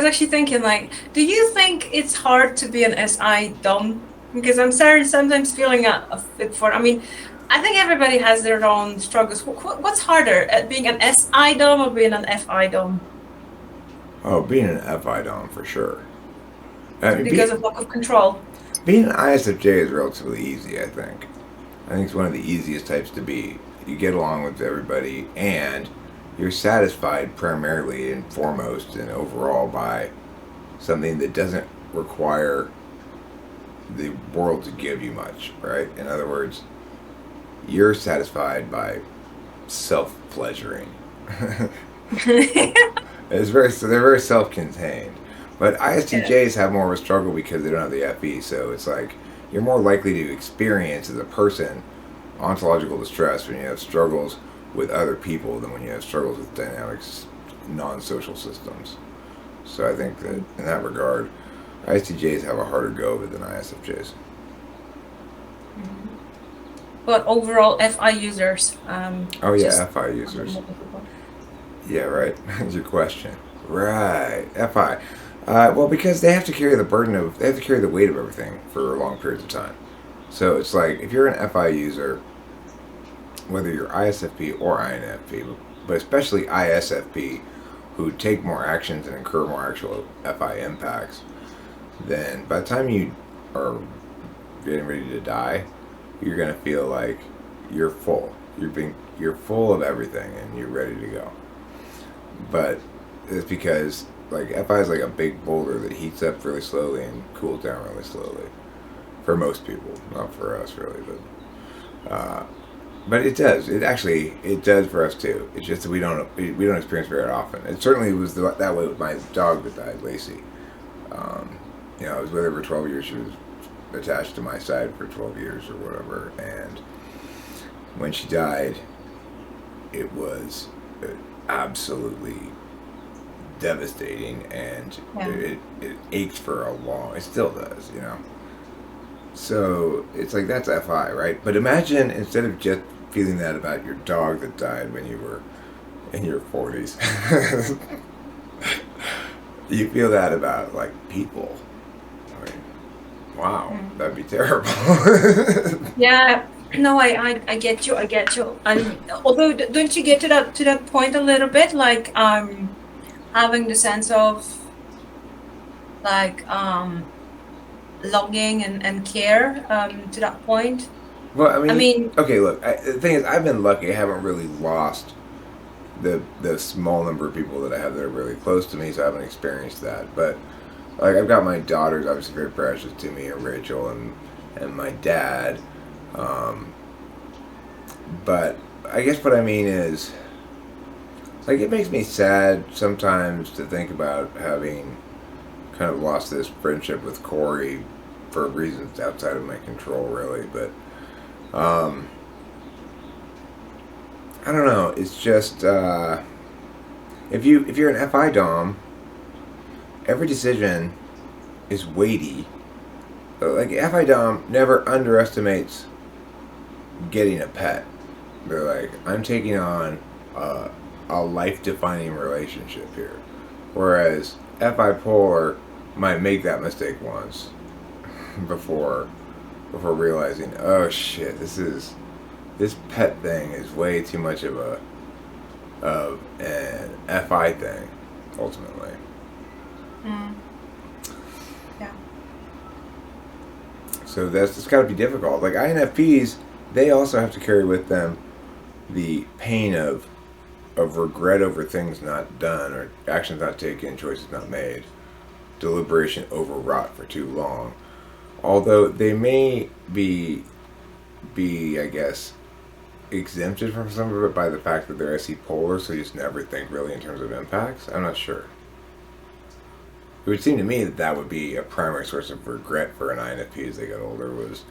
was actually thinking, like, do you think it's hard to be an SI dom? Because I'm sometimes feeling a fit for. I mean, I think everybody has their own struggles. What's harder, at being an SI dom or being an FI dom? Oh, being an FI dom for sure. I mean, Because of lack of control. being an ISFJ is relatively easy, I think. I think it's one of the easiest types to be. You get along with everybody, and you're satisfied primarily and foremost and overall by something that doesn't require the world to give you much, right? In other words, you're satisfied by self pleasuring. It's very so they're very self contained. But Yeah. ISTJs have more of a struggle because they don't have the FE, so it's like you're more likely to experience as a person ontological distress when you have struggles with other people than when you have struggles with dynamics non social systems. So I think that in that regard, ISTJs have a harder go of it than ISFJs. Mhm. But overall, FI users, Oh yeah, just FI users. Yeah, right. That's your question. Right, FI. Well, because they have to carry the burden of, they have to carry the weight of everything for long periods of time. So it's like if you're an FI user, whether you're ISFP or INFP, but especially ISFP, who take more actions and incur more actual FI impacts, then by the time you are getting ready to die, you're gonna feel like you're full. You're full of everything and you're ready to go. But it's because like FI is like a big boulder that heats up really slowly and cools down really slowly. For most people, not for us really, but it does. It does for us too. It's just that we don't experience very often. It certainly was that way with my dog that died, Lacey. Um, I was with her for 12 years. She was attached to my side for 12 years or whatever, and when she died, it was absolutely devastating, and Yeah. it ached for a long. It still does. So it's like that's FI, right? But imagine instead of just feeling that about your dog that died when you were in your 40s, you feel that about like people. I mean, wow, Mm. that'd be terrible. Yeah. No, I get you. I get you. And although, don't you get to that point a little bit, like having the sense of like longing and care to that point? Well, I I mean, mean, okay, look. The thing is, I've been lucky. I haven't really lost the small number of people that I have that are really close to me, so I haven't experienced that. But like, I've got my daughters, obviously very precious to me, and Rachel and my dad. Um, but I guess what I mean is, like, it makes me sad sometimes to think about having kind of lost this friendship with Corey for reasons outside of my control, really. But um, I don't know. It's just if you're an FI dom, every decision is weighty. Like FI dom never underestimates getting a pet. They're like, I'm taking on a life defining relationship here. Whereas FI polar might make that mistake once before realizing, oh shit, this pet thing is way too much of an FI thing, ultimately. mm, yeah. So it's got to be difficult. Like INFPs, they also have to carry with them the pain of regret over things not done or actions not taken, choices not made, deliberation overwrought for too long. Although they may be I guess exempted from some of it by the fact that they're SE polar, so you just never think really in terms of impacts. I'm not sure. It would seem to me that that would be a primary source of regret for an INFP as they get older, was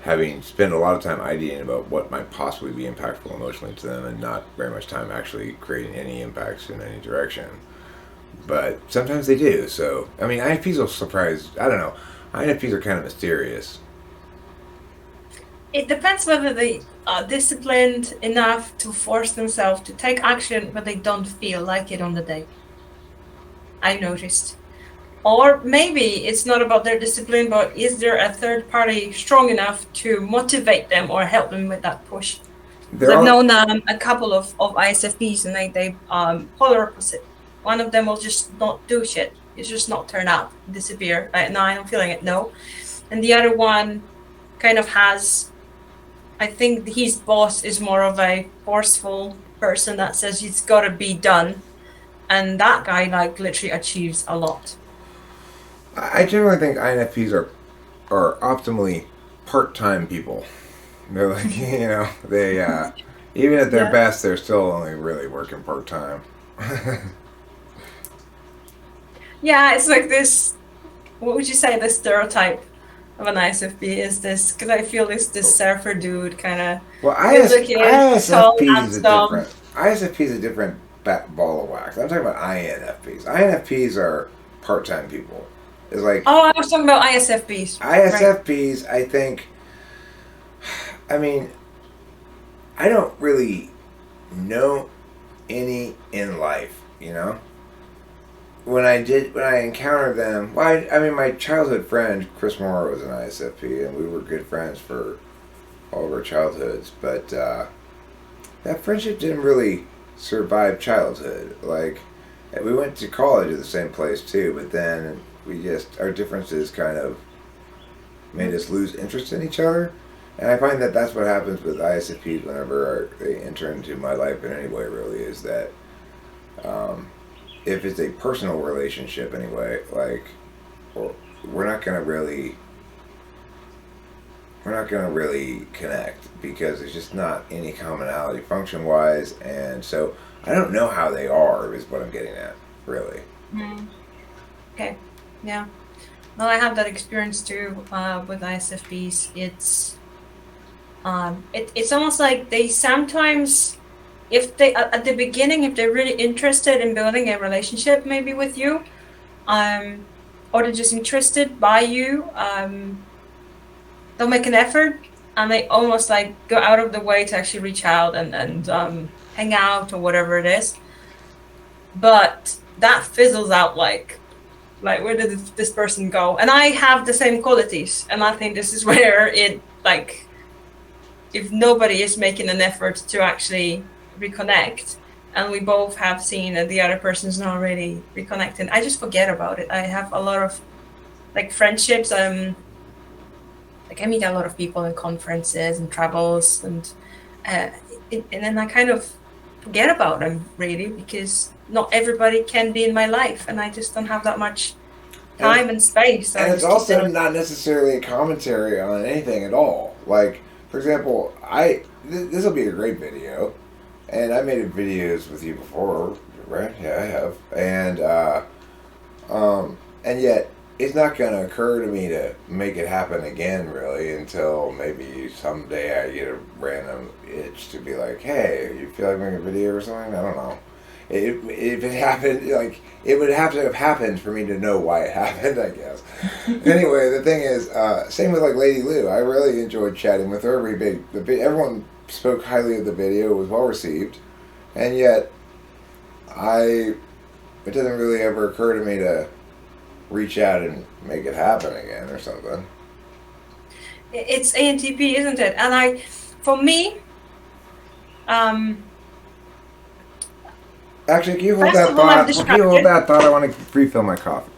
having spent a lot of time ideating about what might possibly be impactful emotionally to them and not very much time actually creating any impacts in any direction. But sometimes they do. So, I mean, INFPs will surprise. I don't know. INFPs are kind of mysterious. It depends whether they are disciplined enough to force themselves to take action, but they don't feel like it on the day. I noticed. Or maybe it's not about their discipline, but is there a third party strong enough to motivate them or help them with that push? Because There I've are known a couple of ISFPs, and they polar opposite. One of them will just not do shit. It's just not turn up, disappear. No, I'm feeling it. No, and the other one kind of has. I think his boss is more of a forceful person that says it's got to be done, and that guy like literally achieves a lot. I generally think INFPs are optimally part-time people. They're like, they even at their Yeah. best, they're still only really working part-time. Yeah, it's like this. What would you say the stereotype of an ISFP is? This because I feel this surfer dude, kind of Well, good looking, tall, ISFP is a handsome. different ISFP is a different ball of wax. I'm talking about INFPs. INFPs are part-time people. It's like Oh, I was talking about ISFPs. Right. ISFPs. I think. I mean, I don't really know any in life. When I encountered them, well, I mean, my childhood friend Chris Moore was an ISFP, and we were good friends for all of our childhoods. But that friendship didn't really survive childhood. Like, we went to college at the same place too, but then our differences kind of made us lose interest in each other. And I find that that's what happens with ISFPs whenever they enter into my life in any way. Really, is that um, if it's a personal relationship anyway, like, well, we're not gonna really we're not gonna really connect because there's just not any commonality function wise, and so I don't know how they are is what I'm getting at, really. Mm. Okay. Yeah. Well, I have that experience too with ISFPs. It's almost like they sometimes, if they at the beginning, if they're really interested in building a relationship maybe with you, um or they're just interested by you, they'll make an effort, and they almost like go out of the way to actually reach out and hang out or whatever it is, but that fizzles out like where did this person go? And I have the same qualities, and I think this is where it like, if nobody is making an effort to actually reconnect, and we both have seen that the other person's not really reconnecting, I just forget about it. I have a lot of like friendships. Like I meet a lot of people in conferences and travels, uh, and then I kind of forget about them really, because not everybody can be in my life, and I just don't have that much And it's, time and space. So and I it's just keep also it. not necessarily a commentary on anything at all. Like, for example, this will be a great video, and I made videos with you before, right? Yeah, I have, and yet it's not going to occur to me to make it happen again, really, until maybe someday I get a random itch to be like, hey, you feel like making a video or something? I don't know. If it happened, like, it would have to have happened for me to know why it happened, I guess. Anyway, the thing is, same with like Lady Lou. I really enjoyed chatting with her. Everyone spoke highly of the video. It was well received, and yet it doesn't really ever occur to me to reach out and make it happen again or something. It's ENTP, isn't it? And for me, um, Actually, can you hold first that of all, I'm thought? Can you hold distracted. that thought? I want to refill my coffee.